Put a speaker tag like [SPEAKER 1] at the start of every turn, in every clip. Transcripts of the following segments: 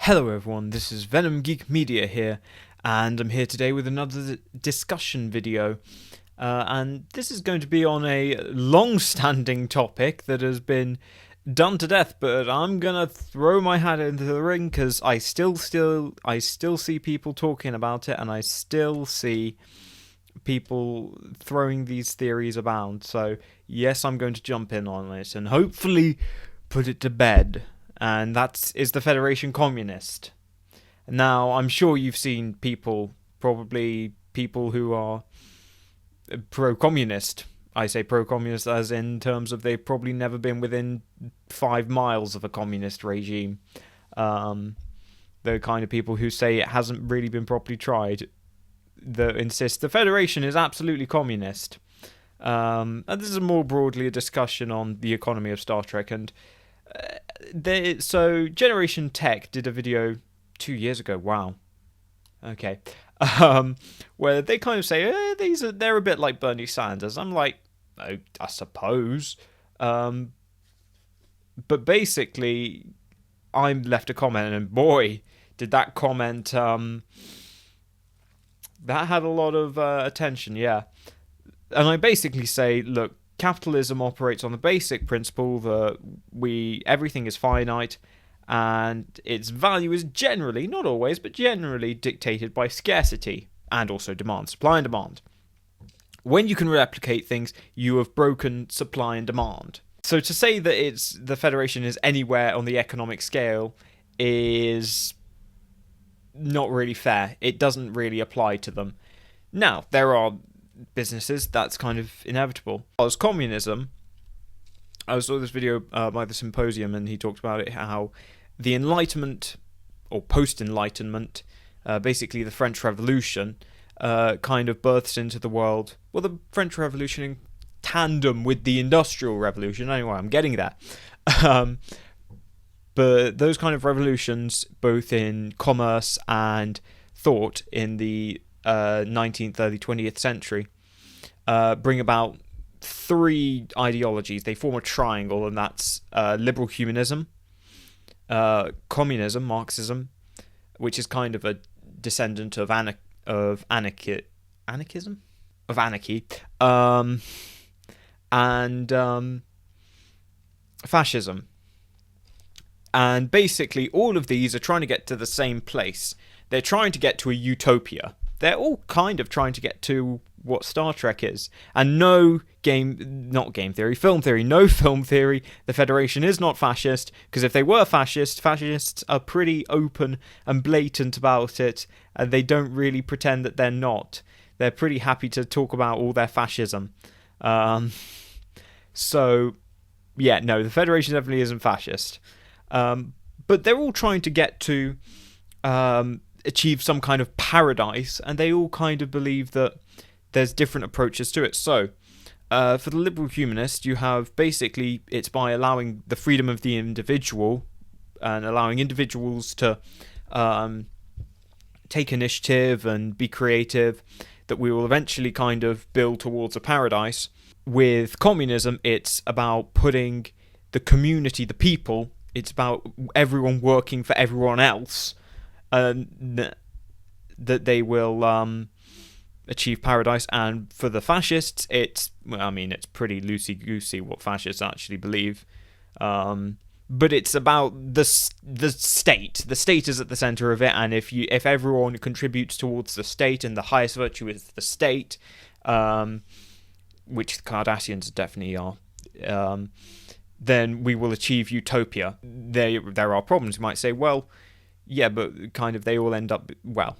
[SPEAKER 1] Hello everyone, this is Venom Geek Media here, and I'm here today with another discussion video. And this is going to be on a long-standing topic that has been done to death, but I'm gonna throw my hat into the ring because I still see people talking about it, and I still see people throwing these theories about. So yes, I'm going to jump in on it and hopefully put it to bed. And that is the Federation Communist. Now, I'm sure you've seen people, probably people who are pro-communist. I say pro-communist as in terms of they've probably never been within 5 miles of a communist regime. The kind of people who say it hasn't really been properly tried, that insist the Federation is absolutely communist. And this is more broadly a discussion on the economy of Star Trek, and so Generation Tech did a video 2 years ago. Wow. Okay. Where they kind of say they're a bit like Bernie Sanders. I'm like, oh, I suppose. But basically, I left a comment, and boy, did that comment that had a lot of attention. Yeah, and I basically say, look, capitalism operates on the basic principle that everything is finite, and its value is generally, not always, but generally dictated by scarcity and also demand, supply and demand. When you can replicate things, you have broken supply and demand. So to say that the Federation is anywhere on the economic scale is not really fair. It doesn't really apply to them. Now, there are businesses, that's kind of inevitable. As communism, I saw this video by the Symposium, and he talked about it, how the Enlightenment, or post-Enlightenment, basically the French Revolution, kind of births into the world. Well, the French Revolution in tandem with the Industrial Revolution, anyway, I'm getting there. But those kind of revolutions, both in commerce and thought in the 19th, early 20th century, bring about 3 ideologies. They form a triangle, and that's liberal humanism, communism, Marxism, which is kind of a descendant of anarchy, and fascism. And basically, all of these are trying to get to the same place. They're trying to get to a utopia. They're all kind of trying to get to what Star Trek is. And no film theory, the Federation is not fascist, because if they were fascists are pretty open and blatant about it, and they don't really pretend that they're not. They're pretty happy to talk about all their fascism. So, yeah, no, the Federation definitely isn't fascist. But they're all trying to get to achieve some kind of paradise, and they all kind of believe that there's different approaches to it. So, for the liberal humanist, you have basically, it's by allowing the freedom of the individual and allowing individuals to take initiative and be creative, that we will eventually kind of build towards a paradise. With communism, it's about putting the community, the people, it's about everyone working for everyone else, that they will achieve paradise. And for the fascists, it's pretty loosey-goosey what fascists actually believe. But it's about the state. The state is at the center of it, and if everyone contributes towards the state, and the highest virtue is the state, which the Cardassians definitely are, then we will achieve utopia. There are problems. You might say, well, yeah, but kind of they all end up, well,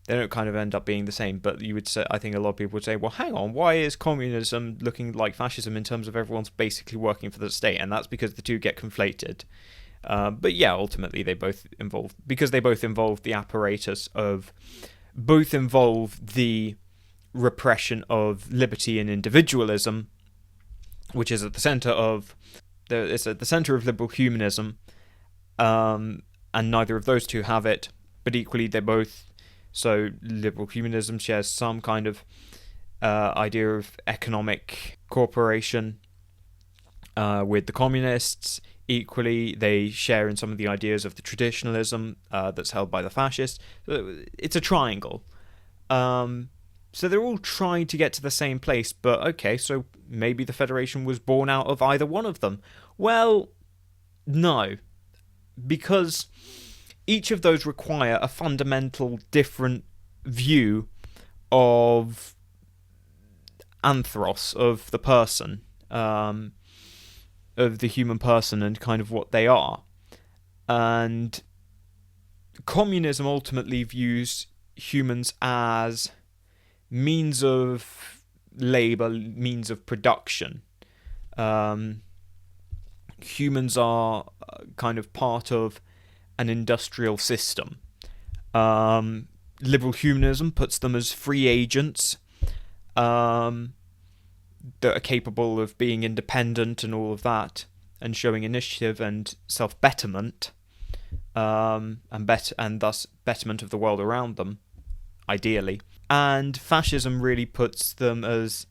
[SPEAKER 1] they don't kind of end up being the same. But you would say, I think a lot of people would say, well, hang on, why is communism looking like fascism in terms of everyone's basically working for the state? And that's because the two get conflated. But yeah, ultimately they both involve the apparatus of, both involve the repression of liberty and individualism, which is at the center of liberal humanism, and neither of those two have it, but equally they both. So liberal humanism shares some kind of idea of economic cooperation with the communists, Equally, they share in some of the ideas of the traditionalism that's held by the fascists. It's a triangle. So they're all trying to get to the same place, but okay, so maybe the Federation was born out of either one of them. Well, no, because each of those require a fundamental different view of anthros, of the person, of the human person and kind of what they are. And communism ultimately views humans as means of labor, means of production. Humans are kind of part of an industrial system. Liberal humanism puts them as free agents that are capable of being independent and all of that, and showing initiative and self-betterment, and thus betterment of the world around them, ideally. And fascism really puts them as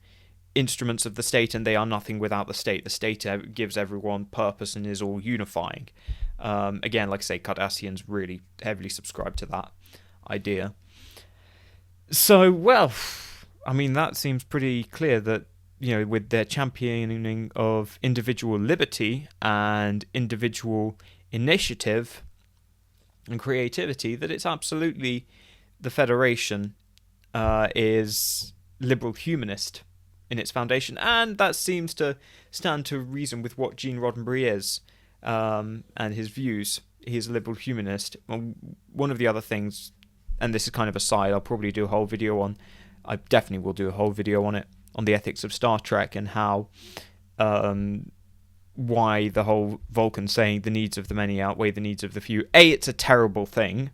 [SPEAKER 1] instruments of the state, and they are nothing without the state. The state gives everyone purpose and is all unifying. Again, like I say, Cardassians really heavily subscribe to that idea. So, well, I mean, that seems pretty clear that, with their championing of individual liberty and individual initiative and creativity, that it's absolutely the Federation is liberal humanist in its foundation, and that seems to stand to reason with what Gene Roddenberry is and his views. He's a liberal humanist. One of the other things, and this is kind of a side, I'll probably do a whole video on, I definitely will do a whole video on it, on the ethics of Star Trek and how, why the whole Vulcan saying the needs of the many outweigh the needs of the few. A, it's a terrible thing,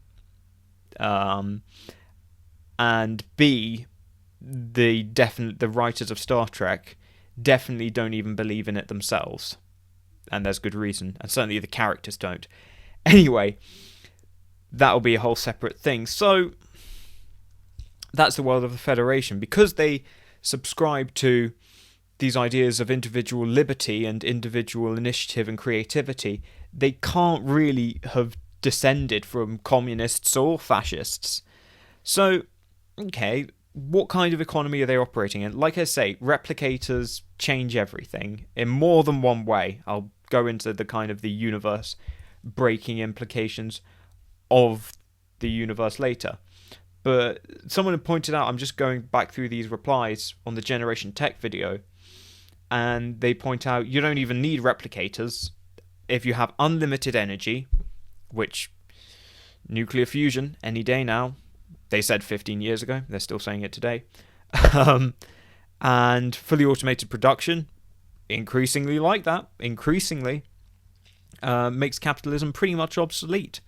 [SPEAKER 1] and B, the writers of Star Trek definitely don't even believe in it themselves, and there's good reason, and certainly the characters don't. Anyway, that'll be a whole separate thing. So that's the world of the Federation. Because they subscribe to these ideas of individual liberty and individual initiative and creativity, they can't really have descended from communists or fascists. So, okay, what kind of economy are they operating in? Like I say, replicators change everything in more than one way. I'll go into the kind of the universe breaking implications of the universe later. But someone had pointed out, I'm just going back through these replies on the Generation Tech video, and they point out you don't even need replicators if you have unlimited energy, which nuclear fusion any day now. They said 15 years ago. They're still saying it today. And fully automated production, increasingly like that, makes capitalism pretty much obsolete.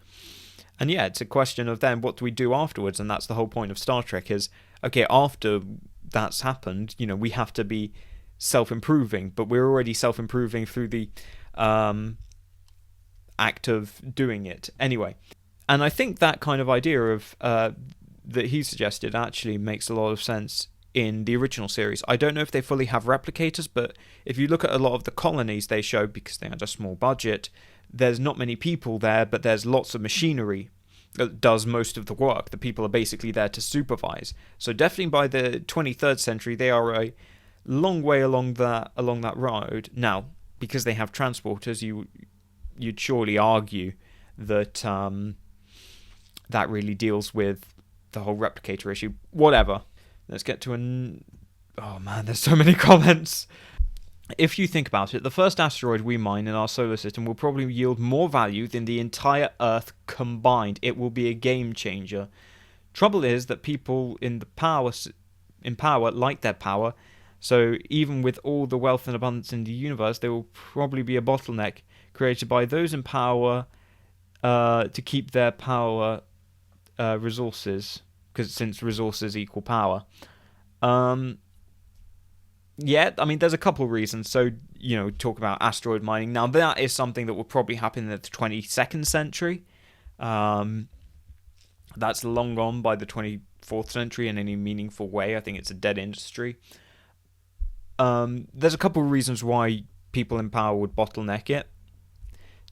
[SPEAKER 1] And yeah, it's a question of then what do we do afterwards? And that's the whole point of Star Trek is, okay, after that's happened, we have to be self-improving. But we're already self-improving through the act of doing it. Anyway, and I think that kind of idea of that he suggested actually makes a lot of sense in the original series. I don't know if they fully have replicators, but if you look at a lot of the colonies they show, because they had a small budget, there's not many people there, but there's lots of machinery that does most of the work. The people are basically there to supervise. So definitely by the 23rd century, they are a long way along that road. Now, because they have transporters, you'd surely argue that that really deals with the whole replicator issue. Whatever. Let's get to oh man, there's so many comments. If you think about it, the first asteroid we mine in our solar system will probably yield more value than the entire Earth combined. It will be a game changer. Trouble is that people in power like their power, so even with all the wealth and abundance in the universe, there will probably be a bottleneck created by those in power to keep their power resources, because since resources equal power. Yeah, I mean, there's a couple of reasons. So, talk about asteroid mining. Now, that is something that will probably happen in the 22nd century. That's long gone by the 24th century in any meaningful way. I think it's a dead industry. There's a couple of reasons why people in power would bottleneck it.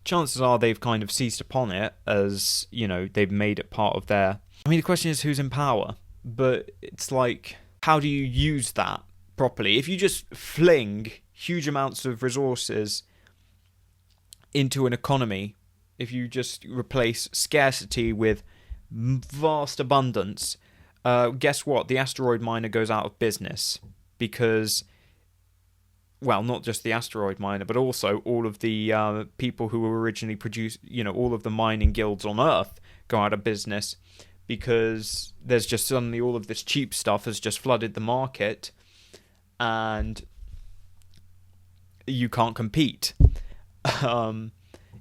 [SPEAKER 1] chances are they've kind of seized upon it as, they've made it part of their... I mean, the question is who's in power, but it's like, how do you use that properly? If you just fling huge amounts of resources into an economy, if you just replace scarcity with vast abundance, guess what? The asteroid miner goes out of business because, well, not just the asteroid miner, but also all of the people who were originally produced, all of the mining guilds on Earth go out of business because there's just suddenly all of this cheap stuff has just flooded the market and you can't compete.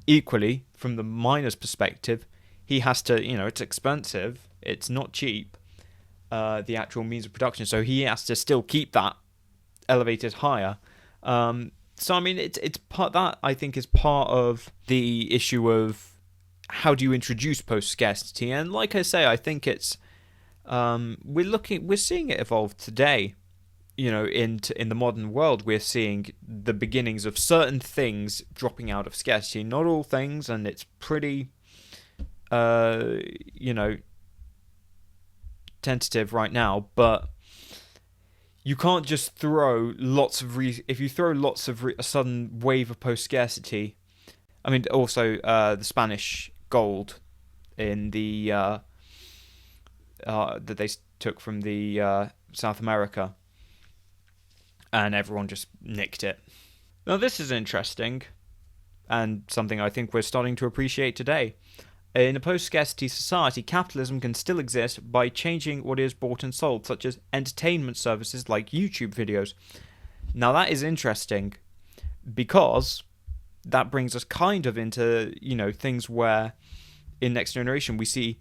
[SPEAKER 1] Equally, from the miner's perspective, he has to, it's expensive, it's not cheap, the actual means of production, so he has to still keep that elevated higher. So I mean, it's part that I think is part of the issue of how do you introduce post-scarcity, and like I say, I think it's we're seeing it evolve today. In the modern world, we're seeing the beginnings of certain things dropping out of scarcity. Not all things, and it's pretty, tentative right now. But you can't just throw lots of if you throw lots of a sudden wave of post-scarcity. I mean, also the Spanish gold in the that they took from the South America. And everyone just nicked it. Now this is interesting, and something I think we're starting to appreciate today. In a post-scarcity society, capitalism can still exist by changing what is bought and sold, such as entertainment services like YouTube videos. Now that is interesting, because that brings us kind of into, things where in Next Generation we see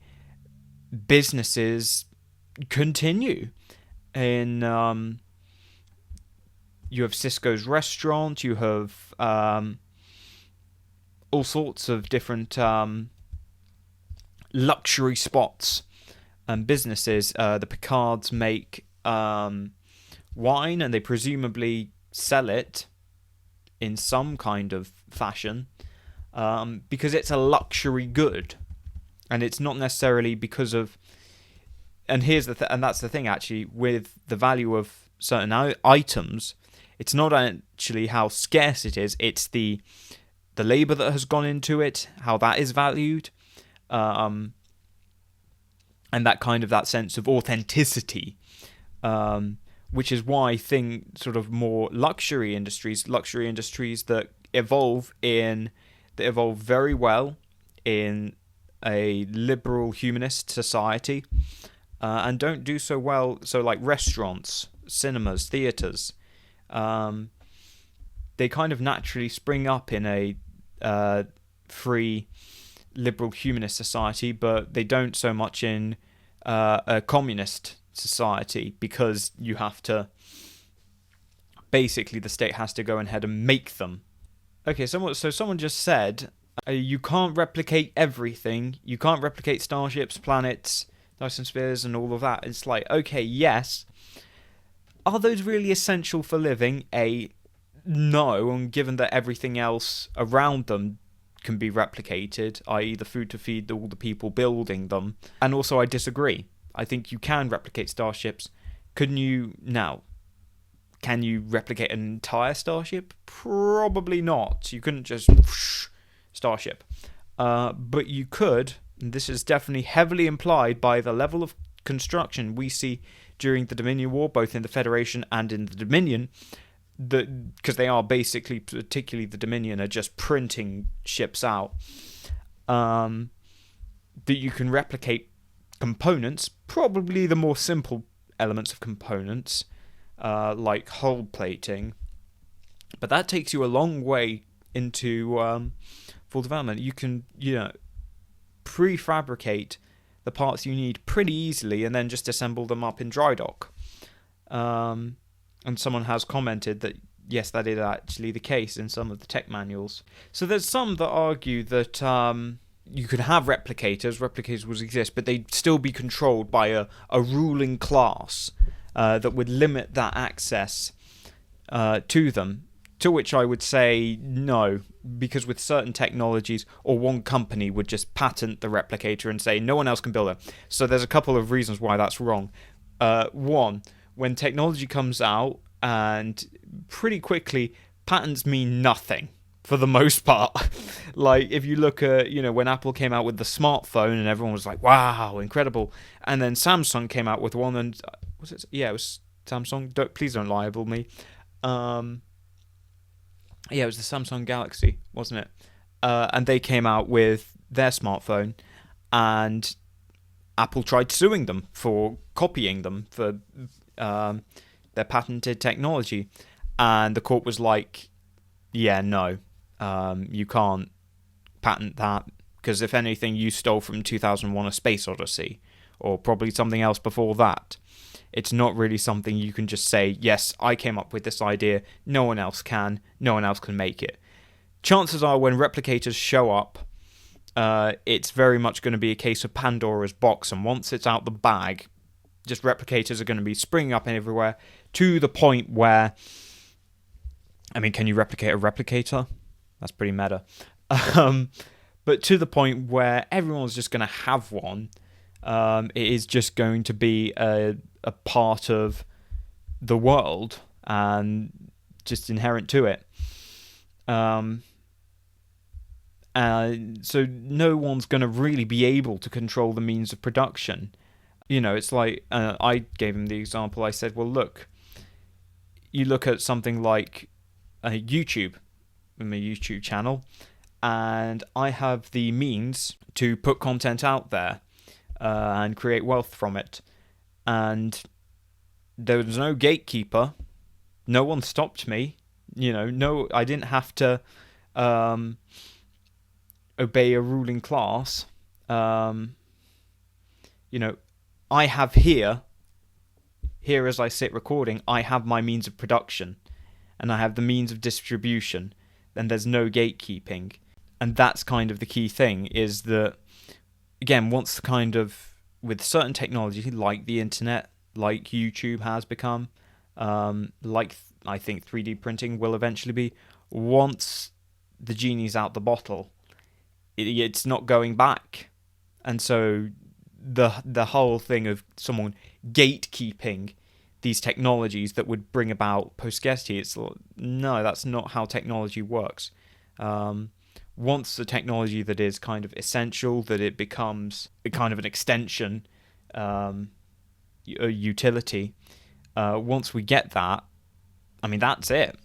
[SPEAKER 1] businesses continue in... You have Cisco's restaurant, you have all sorts of different luxury spots and businesses. The Picards make wine, and they presumably sell it in some kind of fashion because it's a luxury good. And it's not necessarily because of... And here's and that's the thing, actually, with the value of certain items... It's not actually how scarce it is, it's the labour that has gone into it, how that is valued, and that sense of authenticity, which is why sort of more luxury industries that evolve very well in a liberal humanist society, and don't do so well, so like restaurants, cinemas, theatres, they kind of naturally spring up in a free, liberal, humanist society, but they don't so much in a communist society, because you have to... Basically, the state has to go ahead and make them. Okay, someone just said, you can't replicate everything. You can't replicate starships, planets, Dyson spheres, and all of that. It's like, okay, yes... Are those really essential for living? No, and given that everything else around them can be replicated, i.e. the food to feed all the people building them. And also I disagree. I think you can replicate starships. Couldn't you now? Can you replicate an entire starship? Probably not. You couldn't just starship. But you could, and this is definitely heavily implied by the level of construction we see during the Dominion War, both in the Federation and in the Dominion, because they are basically, particularly the Dominion, are just printing ships out, that you can replicate components, probably the more simple elements of components, like hull plating, but that takes you a long way into full development. You can, prefabricate the parts you need pretty easily and then just assemble them up in dry dock. And someone has commented that, yes, that is actually the case in some of the tech manuals. So there's some that argue that you could have replicators would exist, but they'd still be controlled by a ruling class that would limit that access to them To which I would say no, because with certain technologies, or one company would just patent the replicator and say no one else can build it. So there's a couple of reasons why that's wrong. One, when technology comes out, and pretty quickly, patents mean nothing for the most part. Like, if you look at, when Apple came out with the smartphone and everyone was like, wow, incredible. And then Samsung came out with one, and was it? Yeah, it was Samsung. Please don't libel me. Yeah, it was the Samsung Galaxy, wasn't it? And they came out with their smartphone, and Apple tried suing them for copying them for their patented technology. And the court was like, yeah, no, you can't patent that, because if anything, you stole from 2001 A Space Odyssey, or probably something else before that. It's not really something you can just say, yes, I came up with this idea, no one else can make it. Chances are when replicators show up, it's very much going to be a case of Pandora's box, and once it's out the bag, just replicators are going to be springing up everywhere, to the point where, I mean, can you replicate a replicator? That's pretty meta. But to the point where everyone's just going to have one. It is just going to be a part of the world and just inherent to it. So no one's going to really be able to control the means of production. It's like, I gave him the example. I said, well, look, you look at something like YouTube, my YouTube channel, and I have the means to put content out there and create wealth from it. And there was no gatekeeper. No one stopped me. No, I didn't have to obey a ruling class. I have here as I sit recording, I have my means of production, and I have the means of distribution. Then there's no gatekeeping. And that's kind of the key thing, is that, again, once with certain technology, like the internet, like YouTube has become, like I think 3D printing will eventually be, once the genie's out the bottle, it's not going back. And so the whole thing of someone gatekeeping these technologies that would bring about post-scarcity, no, that's not how technology works. Once the technology that is kind of essential, that it becomes a kind of an extension, a utility, once we get that, I mean, that's it.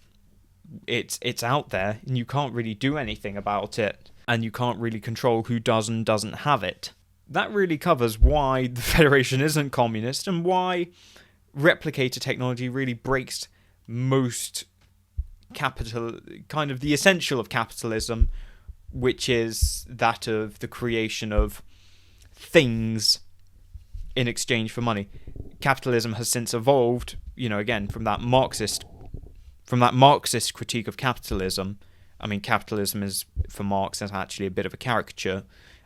[SPEAKER 1] It's out there, and you can't really do anything about it, and you can't really control who does and doesn't have it. That really covers why the Federation isn't communist, and why replicator technology really breaks most kind of the essential of capitalism, which is that of the creation of things in exchange for money. Capitalism has since evolved, again, from that Marxist critique of capitalism. I mean, capitalism for Marx, is actually a bit of a caricature.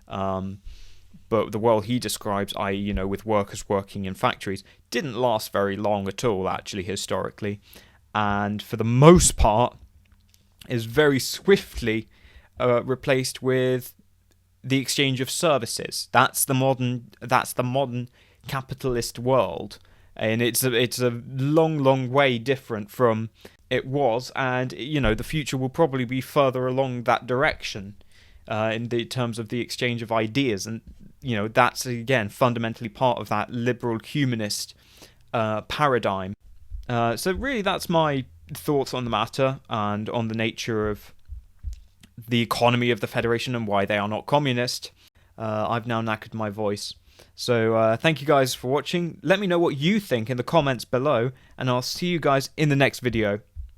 [SPEAKER 1] But the world he describes, i.e., with workers working in factories, didn't last very long at all, actually, historically. And for the most part, is very swiftly replaced with the exchange of services. That's the modern capitalist world, and it's a long way different from it was, and the future will probably be further along that direction in the terms of the exchange of ideas, and that's again fundamentally part of that liberal humanist paradigm. So really, that's my thoughts on the matter and on the nature of the economy of the Federation and why they are not communist. I've now knackered my voice. So thank you guys for watching. Let me know what you think in the comments below, and I'll see you guys in the next video.